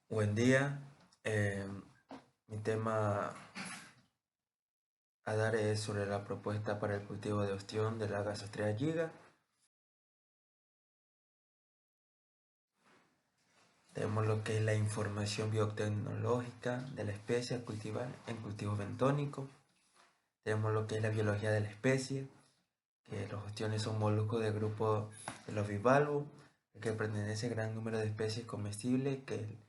Buen día. Eh, Mi tema a dar es sobre la propuesta para el cultivo de ostión de la Gasostrea giga. Tenemos lo que es la información biotecnológica de la especie a cultivar en cultivos bentónicos. Tenemos lo que es la biología de la especie, que los ostiones son moluscos del grupo de los bivalvos, que pertenece a gran número de especies comestibles que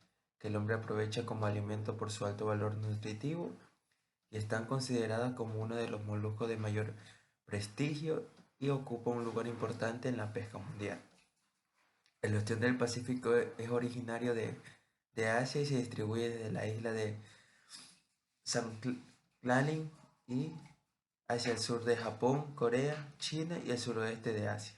el hombre aprovecha como alimento por su alto valor nutritivo y están consideradas como uno de los moluscos de mayor prestigio y ocupa un lugar importante en la pesca mundial. El ostión del Pacífico es originario de Asia y se distribuye desde la isla de Sakhalin y hacia el sur de Japón, Corea, China y el suroeste de Asia.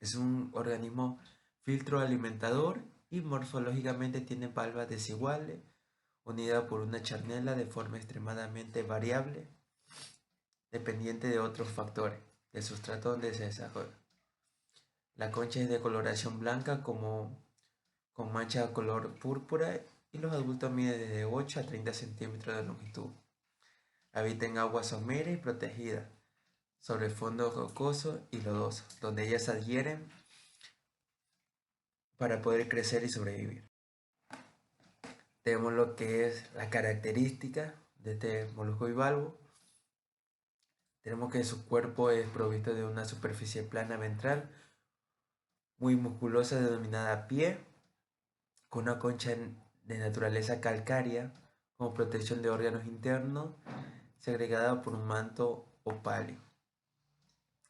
Es un organismo filtro alimentador y morfológicamente tiene valvas desiguales, unidas por una charnela de forma extremadamente variable dependiente de otros factores del sustrato donde se desarrolla. La concha es de coloración blanca con mancha de color púrpura y los adultos miden desde 8 a 30 centímetros de longitud. Habita en aguas someras y protegidas, sobre fondos rocosos y lodosos, donde ellas adhieren para poder crecer y sobrevivir. Tenemos lo que es la característica de este molusco bivalvo. Tenemos que su cuerpo es provisto de una superficie plana ventral muy musculosa denominada pie, con una concha de naturaleza calcárea como protección de órganos internos, segregada por un manto opáleo.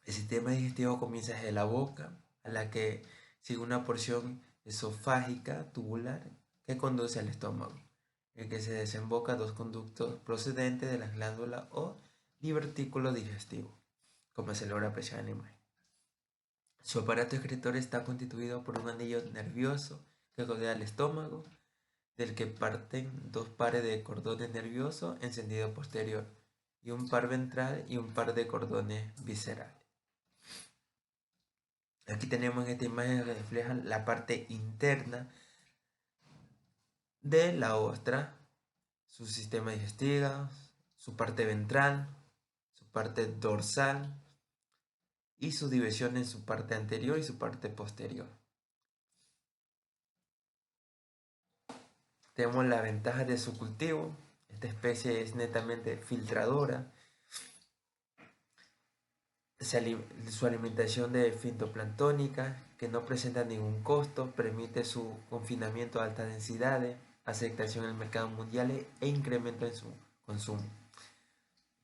El sistema digestivo comienza desde la boca, a la que sigue una porción esofágica tubular que conduce al estómago, en el que se desemboca dos conductos procedentes de las glándulas o divertículo digestivo, como se logra apreciar en la imagen. Su aparato excretor está constituido por un anillo nervioso que rodea el estómago, del que parten dos pares de cordones nerviosos en sentido posterior, y un par ventral y un par de cordones viscerales. Aquí tenemos en esta imagen que refleja la parte interna de la ostra, su sistema digestivo, su parte ventral, su parte dorsal y su división en su parte anterior y su parte posterior. Tenemos la ventaja de su cultivo. Esta especie es netamente filtradora. Su alimentación de fitoplanctónica, que no presenta ningún costo, permite su confinamiento a altas densidades, aceptación en el mercado mundial e incremento en su consumo.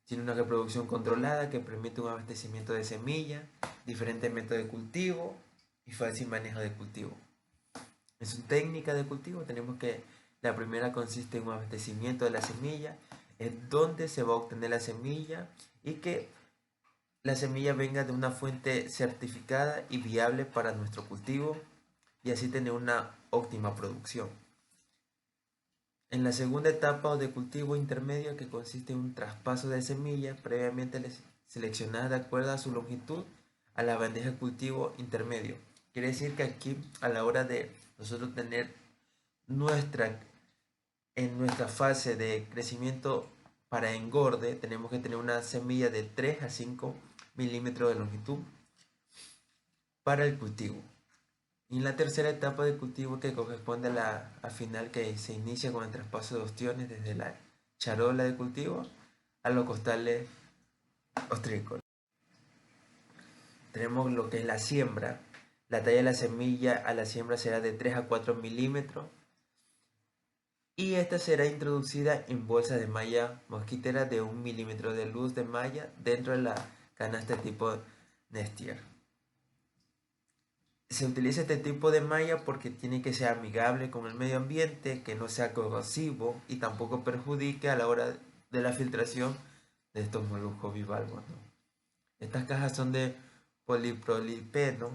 Tiene una reproducción controlada que permite un abastecimiento de semillas, diferentes métodos de cultivo y fácil manejo de cultivo. En su técnica de cultivo tenemos que la primera consiste en un abastecimiento de la semilla, en donde se va a obtener la semilla y que la semilla venga de una fuente certificada y viable para nuestro cultivo y así tener una óptima producción. En la segunda etapa de cultivo intermedio, que consiste en un traspaso de semilla previamente seleccionada de acuerdo a su longitud a la bandeja de cultivo intermedio. Quiere decir que aquí, a la hora de nosotros tener en nuestra fase de crecimiento para engorde, tenemos que tener una semilla de 3 a 5 milímetros de longitud para el cultivo. Y en la tercera etapa de cultivo, que corresponde a la final, que se inicia con el traspaso de ostiones desde la charola de cultivo a los costales ostrícolas. Tenemos lo que es la siembra. La talla de la semilla a la siembra será de 3 a 4 milímetros y esta será introducida en bolsas de malla mosquitera de 1 milímetro de luz de malla dentro de la canasta tipo Nestier. Se utiliza este tipo de malla porque tiene que ser amigable con el medio ambiente, que no sea corrosivo y tampoco perjudique a la hora de la filtración de estos moluscos bivalvos, ¿no? Estas cajas son de polipropileno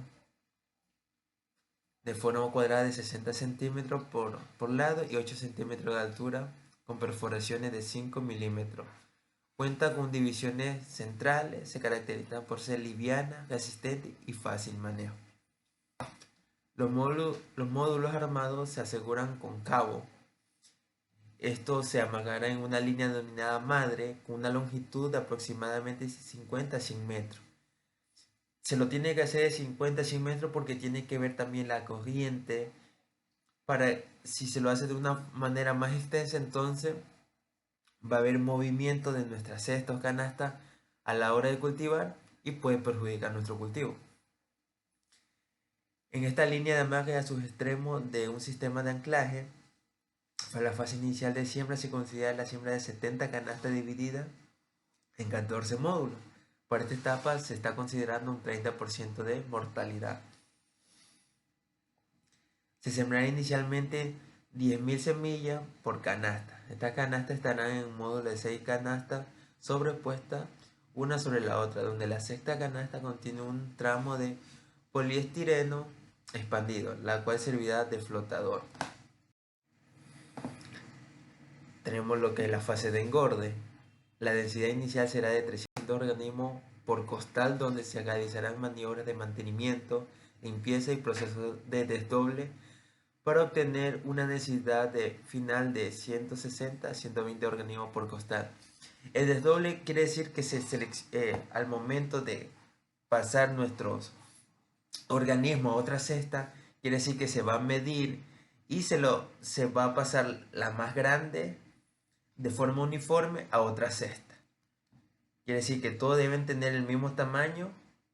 de forma cuadrada de 60 centímetros por lado y 8 centímetros de altura, con perforaciones de 5 milímetros. Cuenta con divisiones centrales, se caracterizan por ser liviana, resistente y fácil manejo. Los módulos armados se aseguran con cabo. Esto se amagará en una línea denominada madre con una longitud de aproximadamente 50 a 100 metros. Se lo tiene que hacer de 50 a 100 metros porque tiene que ver también la corriente. Si se lo hace de una manera más extensa, entonces va a haber movimiento de nuestras cestas o canastas a la hora de cultivar y puede perjudicar nuestro cultivo. En esta línea de amarre a sus extremos de un sistema de anclaje, para la fase inicial de siembra se considera la siembra de 70 canastas dividida en 14 módulos. Para esta etapa se está considerando un 30% de mortalidad. Se sembrará inicialmente 10.000 semillas por canasta. Estas canastas estarán en un módulo de 6 canastas sobrepuestas una sobre la otra, donde la sexta canasta contiene un tramo de poliestireno expandido, la cual servirá de flotador. Tenemos lo que es la fase de engorde. La densidad inicial será de 300 organismos por costal, donde se realizarán maniobras de mantenimiento, limpieza y procesos de desdoble para obtener una densidad final de 160 a 120 organismos por costal. El desdoble quiere decir que al momento de pasar nuestros organismos a otra cesta, quiere decir que se va a medir y se va a pasar la más grande de forma uniforme a otra cesta. Quiere decir que todos deben tener el mismo tamaño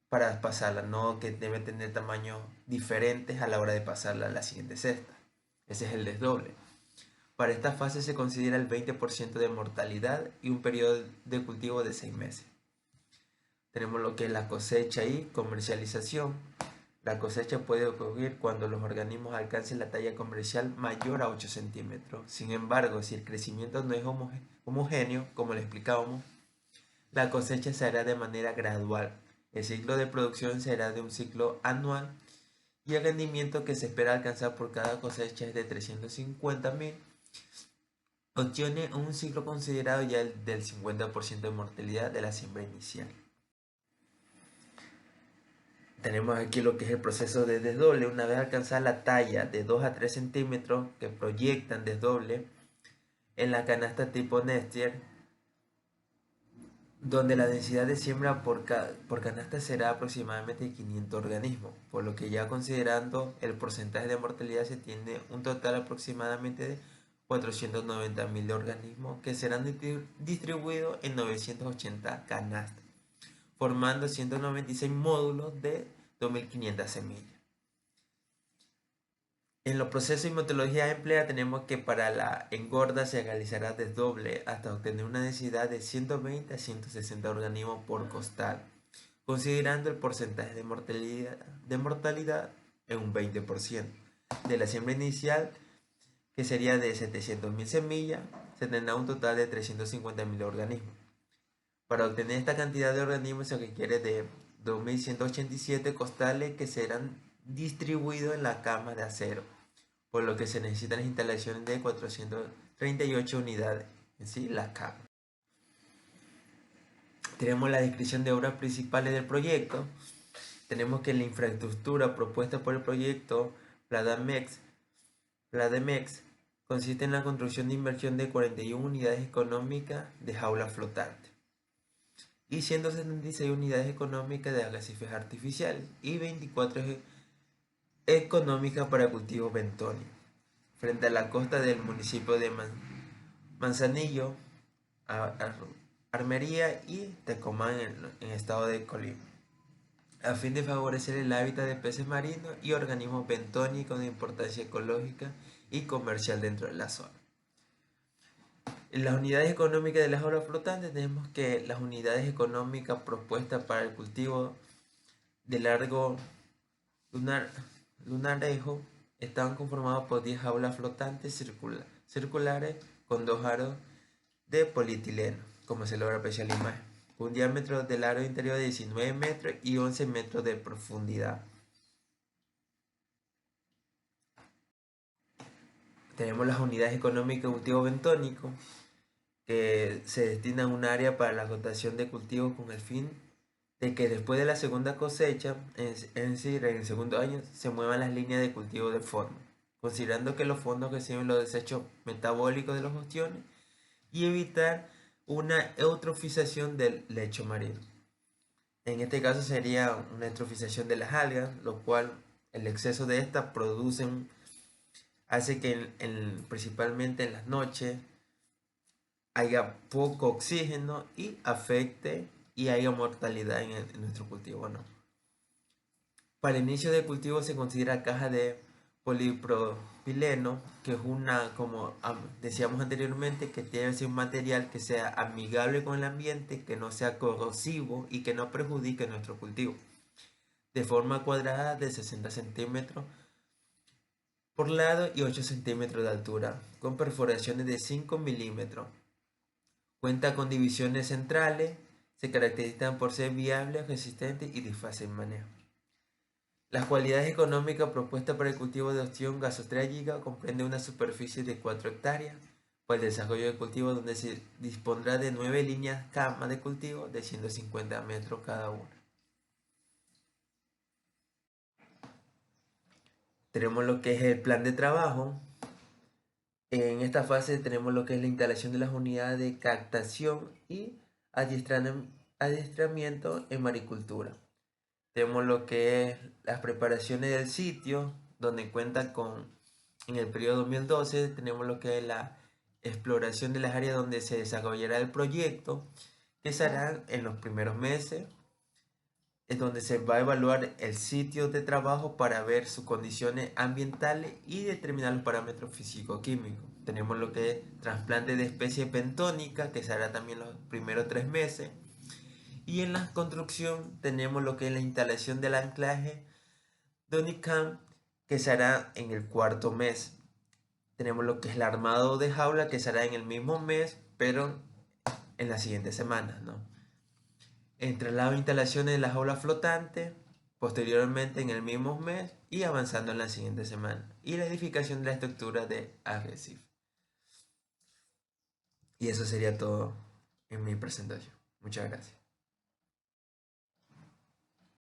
para pasarla, no que deben tener tamaños diferentes a la hora de pasarla a la siguiente cesta. Ese es el desdoble. Para esta fase se considera el 20% de mortalidad y un periodo de cultivo de 6 meses. Tenemos lo que es la cosecha y comercialización. La cosecha puede ocurrir cuando los organismos alcancen la talla comercial mayor a 8 centímetros. Sin embargo, si el crecimiento no es homogéneo, como le explicábamos, la cosecha se hará de manera gradual. El ciclo de producción será de un ciclo anual y el rendimiento que se espera alcanzar por cada cosecha es de 350.000. Obtiene un ciclo considerado ya del 50% de mortalidad de la siembra inicial. Tenemos aquí lo que es el proceso de desdoble. Una vez alcanzada la talla de 2 a 3 centímetros que proyectan desdoble en la canasta tipo Nestier, donde la densidad de siembra por canasta será aproximadamente 500 organismos, por lo que ya considerando el porcentaje de mortalidad se tiene un total aproximadamente de 490.000 de organismos que serán distribuidos en 980 canastas, formando 196 módulos de 2.500 semillas. En los procesos y metodologías empleadas tenemos que para la engorda se realizará desdoble hasta obtener una densidad de 120 a 160 organismos por costal, considerando el porcentaje de mortalidad en un 20%. De la siembra inicial, que sería de 700.000 semillas, se tendrá un total de 350.000 organismos. Para obtener esta cantidad de organismos se requiere de 2.187 costales que serán distribuidos en la cama de acero, por lo que se necesitan las instalaciones de 438 unidades, en sí, la cama. Tenemos la descripción de obras principales del proyecto. Tenemos que la infraestructura propuesta por el proyecto Pladamex consiste en la construcción de inversión de 41 unidades económicas de jaula flotante y 176 unidades económicas de arrecifes artificiales y 24 económicas para cultivos bentónicos, frente a la costa del municipio de Manzanillo, Armería y Tecomán en estado de Colima, a fin de favorecer el hábitat de peces marinos y organismos bentónicos de importancia ecológica y comercial dentro de la zona. En las unidades económicas de las aulas flotantes tenemos que las unidades económicas propuestas para el cultivo de largo lunarejo estaban conformados por 10 jaulas flotantes circulares con 2 aros de polietileno, como se logra apreciar la imagen, con un diámetro del aro interior de 19 metros y 11 metros de profundidad. Tenemos las unidades económicas de cultivo bentónico, que se destinan a un área para la rotación de cultivos con el fin de que después de la segunda cosecha, es decir, en el segundo año, se muevan las líneas de cultivo de fondo, considerando que los fondos reciben los desechos metabólicos de los ostiones y evitar una eutrofización del lecho marino. En este caso sería una eutrofización de las algas, lo cual el exceso de estas hace que principalmente en las noches haya poco oxígeno y afecte y haya mortalidad en nuestro cultivo, ¿no? Para el inicio de cultivo se considera caja de polipropileno, que es una, como decíamos anteriormente, que debe ser un material que sea amigable con el ambiente, que no sea corrosivo y que no perjudique nuestro cultivo. De forma cuadrada de 60 centímetros por lado y 8 centímetros de altura, con perforaciones de 5 milímetros. Cuenta con divisiones centrales, se caracterizan por ser viables, resistentes y de fácil manejo. Las cualidades económicas propuestas para el cultivo de ostión gasostrágica comprende una superficie de 4 hectáreas para el desarrollo del cultivo, donde se dispondrá de 9 líneas cama de cultivo de 150 metros cada una. Tenemos lo que es el plan de trabajo. En esta fase tenemos lo que es la instalación de las unidades de captación y adiestramiento en maricultura. Tenemos lo que es las preparaciones del sitio, donde cuenta con, en el periodo 2012, tenemos lo que es la exploración de las áreas donde se desarrollará el proyecto, que se hará en los primeros meses, es donde se va a evaluar el sitio de trabajo para ver sus condiciones ambientales y determinar los parámetros físico-químicos. Tenemos lo que es trasplante de especie bentónica, que se hará también los primeros 3 meses. Y en la construcción tenemos lo que es la instalación del anclaje de Unicam, que se hará en el cuarto mes. Tenemos lo que es el armado de jaula, que se hará en el mismo mes, pero en las siguientes semanas, ¿no? El traslado de instalaciones de la jaula flotante, posteriormente en el mismo mes y avanzando en la siguiente semana. Y la edificación de la estructura de arrecife. Y eso sería todo en mi presentación. Muchas gracias.